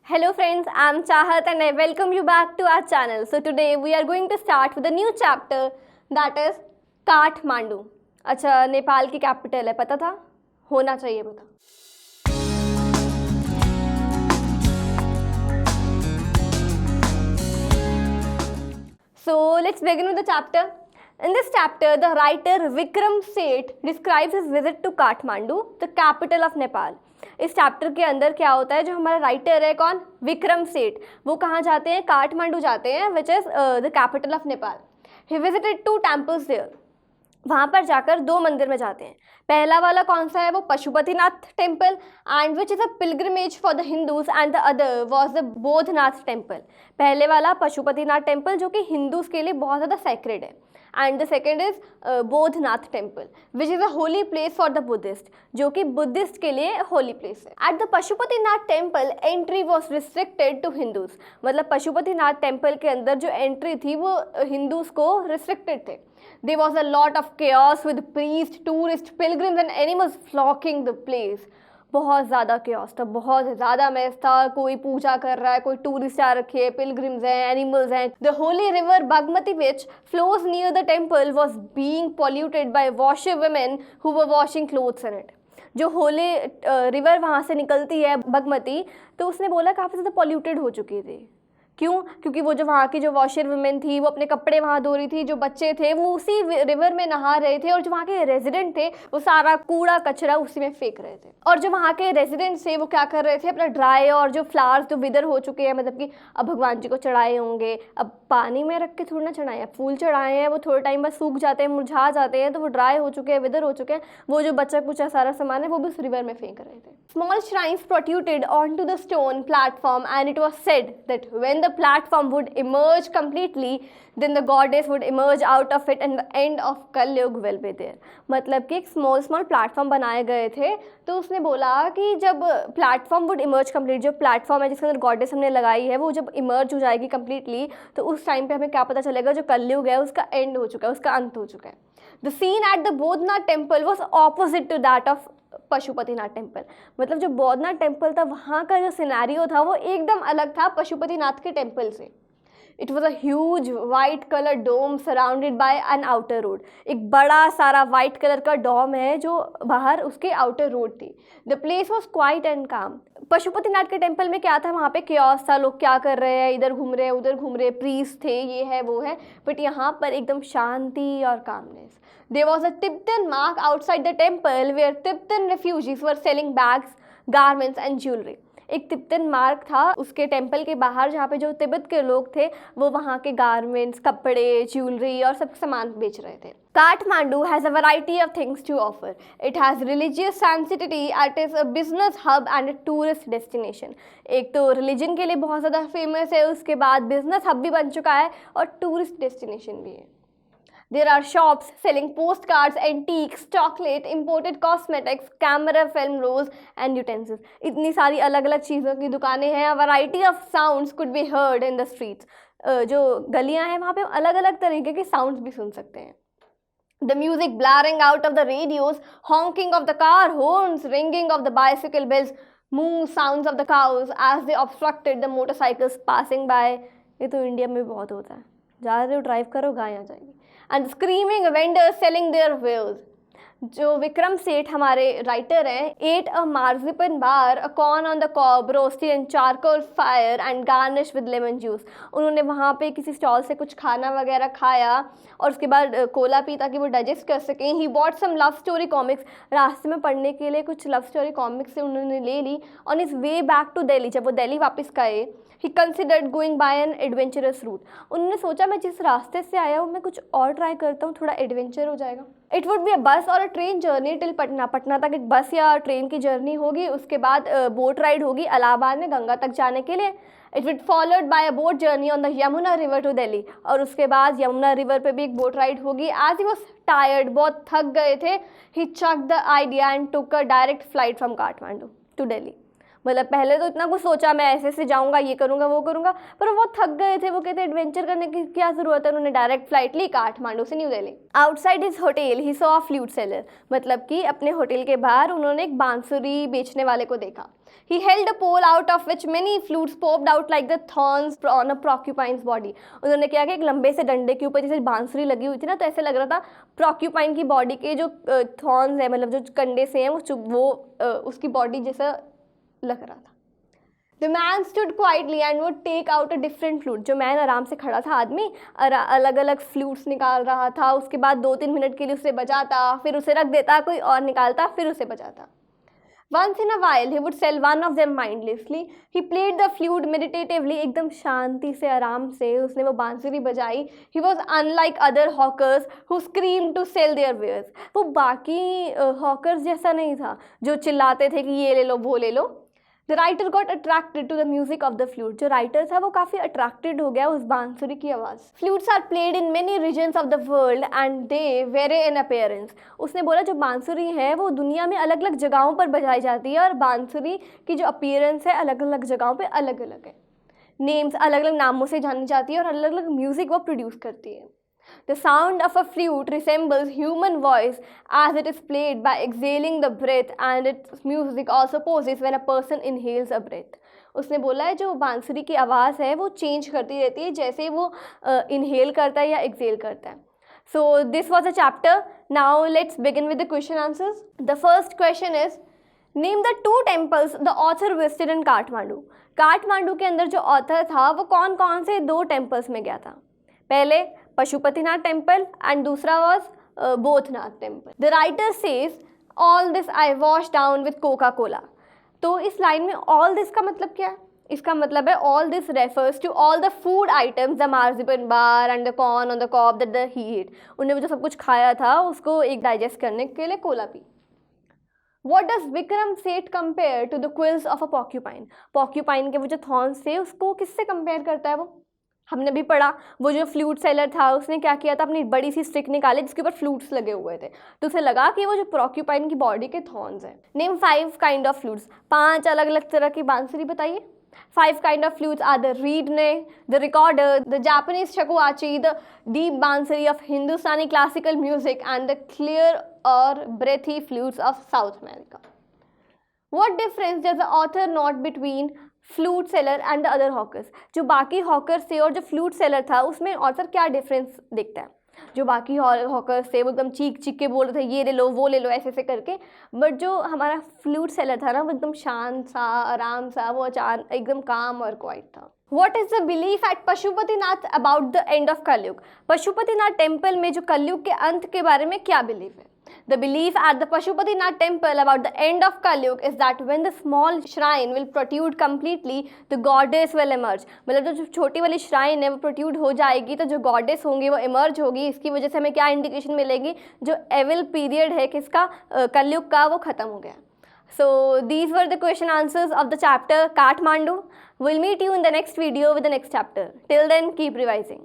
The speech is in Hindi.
Hello friends, I am Chahat and I welcome you back to our channel. So today we are going to start with a new chapter that is Kathmandu. अच्छा, नेपाल की कैपिटल है, पता था? होना चाहिए पता. So let's begin with the chapter. In this chapter, the writer Vikram Seth describes his visit to Kathmandu, the capital of Nepal. इस चैप्टर के अंदर क्या होता है, जो हमारा राइटर है कौन, विक्रम सेठ, वो कहाँ जाते हैं, काठमांडू जाते हैं, which is the capital of Nepal. He visited 2 temples there. वहाँ पर जाकर 2 मंदिर में जाते हैं. पहला वाला कौन सा है, वो Pashupatinath temple and which is a pilgrimage for the Hindus and the other was the Boudhanath temple. पहले वाला पशुपतिनाथ टेम्पल जो कि हिंदूज के लिए बहुत ज़्यादा सैक्रेड है, and the second is Boudhanath temple which is a holy place for the Buddhist, जो कि बुद्धिस्ट के लिए होली प्लेस है. At the Pashupatinath temple entry was restricted to Hindus. मतलब पशुपतिनाथ टेम्पल के अंदर जो एंट्री थी वो हिंदूज को रिस्ट्रिक्टेड थे. There was a lot of chaos with priests, tourists, pilgrims and animals flocking the place. बहुत ज़्यादा chaos था, बहुत ज़्यादा मैस था. कोई पूजा कर रहा है, कोई टूरिस्ट आ रखे हैं, पिलग्रिम्स हैं, एनिमल्स हैं. The holy river Bagmati, which flows near the temple, was being polluted by washerwomen who were washing clothes in it. जो होली रिवर वहाँ से निकलती है बगमती, तो उसने बोला काफ़ी ज़्यादा पॉल्यूटेड हो चुकी थी. क्यों? क्योंकि वो जो वहाँ की जो वॉशर वुमेन थी वो अपने कपड़े वहाँ धो रही थी, जो बच्चे थे वो उसी रिवर में नहा रहे थे, और जो वहाँ के रेजिडेंट थे वो सारा कूड़ा कचरा उसी में फेंक रहे थे. और जो वहाँ के रेजिडेंट्स थे वो क्या कर रहे थे, अपना ड्राई और जो फ्लावर्स जो विदर हो चुके हैं, मतलब कि अब भगवान जी को चढ़ाए होंगे, अब पानी में रख के थोड़ा ना चढ़ाए हैं, फूल चढ़ाए हैं, वो थोड़े टाइम बाद सूख जाते हैं, मुरझा जाते हैं, तो वो ड्राई हो चुके हैं, विदर हो चुके हैं, वो जो बचा कुचा सारा सामान है वो भी उस रिवर में फेंक रहे थे. Small shrines protruded on the stone platform and it was said that when the platform would emerge completely, then the goddess would emerge out of it and the end of Kal Yug will be there. मतलब कि एक स्मॉल प्लेटफॉर्म बनाए गए थे, तो उसने बोला कि जब प्लेटफॉर्म वुड इमर्ज कंप्लीट, जो प्लेटफॉर्म है जिसके अंदर गॉडेस हमने लगाई है वो जब इमर्ज हो जाएगी कम्प्लीटली, तो उस टाइम पे हमें क्या पता चलेगा, जो कलयुग है उसका एंड हो चुका है, उसका अंत हो चुका है. The scene at the Boudhanath temple was opposite to that of Pashupatinath temple. मतलब जो बोधनाथ टेम्पल था वहाँ का जो सिनेरियो था वो एकदम अलग था पशुपतिनाथ के टेम्पल से. It was a huge white colour dome surrounded by an outer road. एक बड़ा सारा वाइट कलर का डोम है जो बाहर उसके आउटर रोड थी. The place was quiet and काम. पशुपतिनाथ के टेम्पल में क्या था, वहाँ पे क्योस था, लोग क्या कर रहे हैं, इधर घूम रहे हैं उधर घूम रहे, प्रीस्ट थे, ये है वो है, बट यहाँ पर एकदम शांति और calmness. There was a Tibetan mark outside the temple where Tibetan refugees were selling bags, garments and jewelry. एक तिब्बतन मार्क था उसके टेम्पल के बाहर, जहाँ पे जो तिब्बत के लोग थे वो वहाँ के गारमेंट्स, कपड़े, ज्वेलरी और सब सामान बेच रहे थे. Kathmandu has a variety of things to offer. It has religious sanctity, it is a business hub and a tourist destination. एक तो रिलीजन के लिए बहुत ज़्यादा फेमस है, उसके बाद बिजनेस हब भी बन चुका है और टूरिस्ट डेस्टिनेशन भी है. There are shops selling postcards, antiques, chocolate, imported cosmetics, camera, film rolls and utensils. इतनी सारी अलग अलग चीज़ों की दुकानें हैं. A variety of sounds could be heard in the streets. जो गलियाँ हैं वहाँ पे अलग अलग तरीके के साउंड्स भी सुन सकते हैं. The music blaring out of the radios, honking of the car horns, ringing of the bicycle bells, moo sounds of the cows as they obstructed the motorcycles passing by. ये तो इंडिया में भी बहुत होता है. ज़्यादा देर ड्राइव करो गाय आ जाएगी. And screaming vendors selling their wares. जो विक्रम सेठ हमारे राइटर हैं, ate a marzipan bar, a corn on the cob, roasted in charcoal fire and garnished with lemon juice. उन्होंने वहाँ पे किसी स्टॉल से कुछ खाना वगैरह खाया और उसके बाद कोला पी ताकि वो डाइजेस्ट कर सकें. He bought some love story comics. रास्ते में पढ़ने के लिए कुछ लव स्टोरी कॉमिक्स से उन्होंने ले ली. On his way back to Delhi, जब वो दिल्ली वापस गए, he considered going by an adventurous route. उन्होंने सोचा मैं जिस रास्ते से आया हूँ मैं कुछ और ट्राई करता हूँ, थोड़ा एडवेंचर हो जाएगा. इट वुड बी अ बस और अ train journey till Patna. Patna तक एक बस या ट्रेन की जर्नी होगी, उसके बाद बोट राइड होगी इलाहाबाद में गंगा तक जाने के लिए. It would followed by a boat journey on the Yamuna river to Delhi. और उसके बाद यमुना रिवर पे भी एक बोट राइड होगी. एज ही वॉज टायर्ड, बहुत थक गए थे, he chuck the idea and took a direct flight from Kathmandu to Delhi. मतलब पहले तो इतना कुछ सोचा मैं ऐसे से जाऊंगा, ये करूंगा वो करूंगा, पर वो थक गए थे. वो कहते एडवेंचर करने की क्या ज़रूरत है, उन्होंने डायरेक्ट फ्लाइट ली काठमांडू से new Delhi. Outside his hotel he saw a flute seller. मतलब कि अपने होटल के बाहर उन्होंने एक बांसुरी बेचने वाले को देखा. He held a pole out of which many flutes popped out like the thorns on a porcupine's body. उन्होंने क्या किया, एक लंबे से डंडे के ऊपर जैसे बांसुरी लगी हुई थी ना, तो ऐसे लग रहा था प्रोक्यूपाइन की बॉडी के जो थॉर्न्स है, मतलब जो कंडे से हैं वो उसकी बॉडी जैसा लग रहा था. The man stood quietly and would take out a different flute. जो मैन आराम से खड़ा था आदमी अलग अलग फ्लूट्स निकाल रहा था. उसके बाद 2-3 मिनट के लिए उसे बजाता, फिर उसे रख देता, कोई और निकालता, फिर उसे बजाता. Once in a while he would sell one of them mindlessly. He played the flute meditatively. एकदम शांति से आराम से उसने वो बांसुरी बजाई. He was unlike other hawkers who screamed to sell their wares. वो बाकी हॉकर्स जैसा नहीं था जो चिल्लाते थे कि ये ले लो वो ले लो. The writer got attracted to the music of the flute. जो राइटर था वो काफ़ी अट्रैक्टेड हो गया उस बांसुरी की आवाज़. Flutes are played in many regions of the world and they vary in appearance. उसने बोला जो बांसुरी है वो दुनिया में अलग अलग जगहों पर बजाई जाती है और बांसुरी की जो अपीयरेंस है अलग अलग जगहों पे अलग अलग है. नेम्स अलग अलग नामों से जानी जाती है और अलग अलग म्यूज़िक वो प्रोड्यूस करती है. The sound of a flute resembles human voice as it is played by exhaling the breath, and its music also pauses when a person inhales a breath. उसने बोला है जो बांसुरी की आवाज़ है वो चेंज करती रहती है जैसे वो इनहेल करता है या एक्सेल करता है. So this was a chapter. Now let's begin with the question answers. The first question is, name the 2 temples the author visited in Kathmandu. Kathmandu के अंदर जो ऑथर था वो कौन कौन से 2 टेम्पल्स में गया था. पहले पशुपतिनाथ टेम्पल एंड दूसरा was Bodhnath temple. The writer says all this I wash down with Coca Cola. तो इस लाइन में ऑल दिस का मतलब क्या है? इसका मतलब है all this refers to all the food items, the marzipan bar and the corn on the cob that he ate. उन्हें जो सब कुछ खाया था उसको एक डाइजेस्ट करने के लिए कोला पी. What does Vikram Seth compare to the quills of a porcupine. Porcupine के वो जो थॉर्न्स थे उसको किससे कंपेयर करता है वो? हमने भी पढ़ा वो जो फ्लूट सेलर था उसने क्या किया था, अपनी बड़ी सी स्टिक निकाली जिसके ऊपर फ्लूट्स लगे हुए थे, तो उसे लगा कि वो जो प्रोक्यूपाइन की बॉडी के थॉर्न्स हैं. Name 5 kind of flutes. 5 अलग अलग तरह की बांसुरी बताइए. 5 kind of flutes are the reed, the recorder, the Japanese shakuhachi, the deep bansuri of Hindustani classical music, and the clear or breathy flutes of South America. What difference does the author note between flute seller and the other hawkers. जो बाकी हॉकर्स थे और जो फ्लूट सेलर था उसमें ऑथर क्या डिफरेंस देखता है? जो बाकी हॉकर्स थे वो एकदम चीख चीख के बोल रहे थे ये ले लो वो ले लो ऐसे ऐसे करके, बट जो हमारा फ्लूट सेलर था ना वो एकदम शांत सा आराम सा, वो अचानक एकदम काम और क्वाइट था. What is the belief at Pashupatinath about the end of कलयुग. पशुपतिनाथ टेम्पल में जो कलयुग के अंत के बारे में क्या बिलीव है? The belief at the Pashupatinath temple about the end of Kalyug is that when the small shrine will protrude completely, the goddess will emerge. मतलब जो छोटी वाली shrine है वो protrude हो जाएगी तो जो goddess होंगी वो emerge होगी. इसकी वजह से हमें क्या indication मिलेगी? जो evil period है किसका, कलयुग का, वो खत्म हो गया. So these were the question answers of the chapter Kathmandu. We'll meet you in the next video with the next chapter. Till then, keep revising.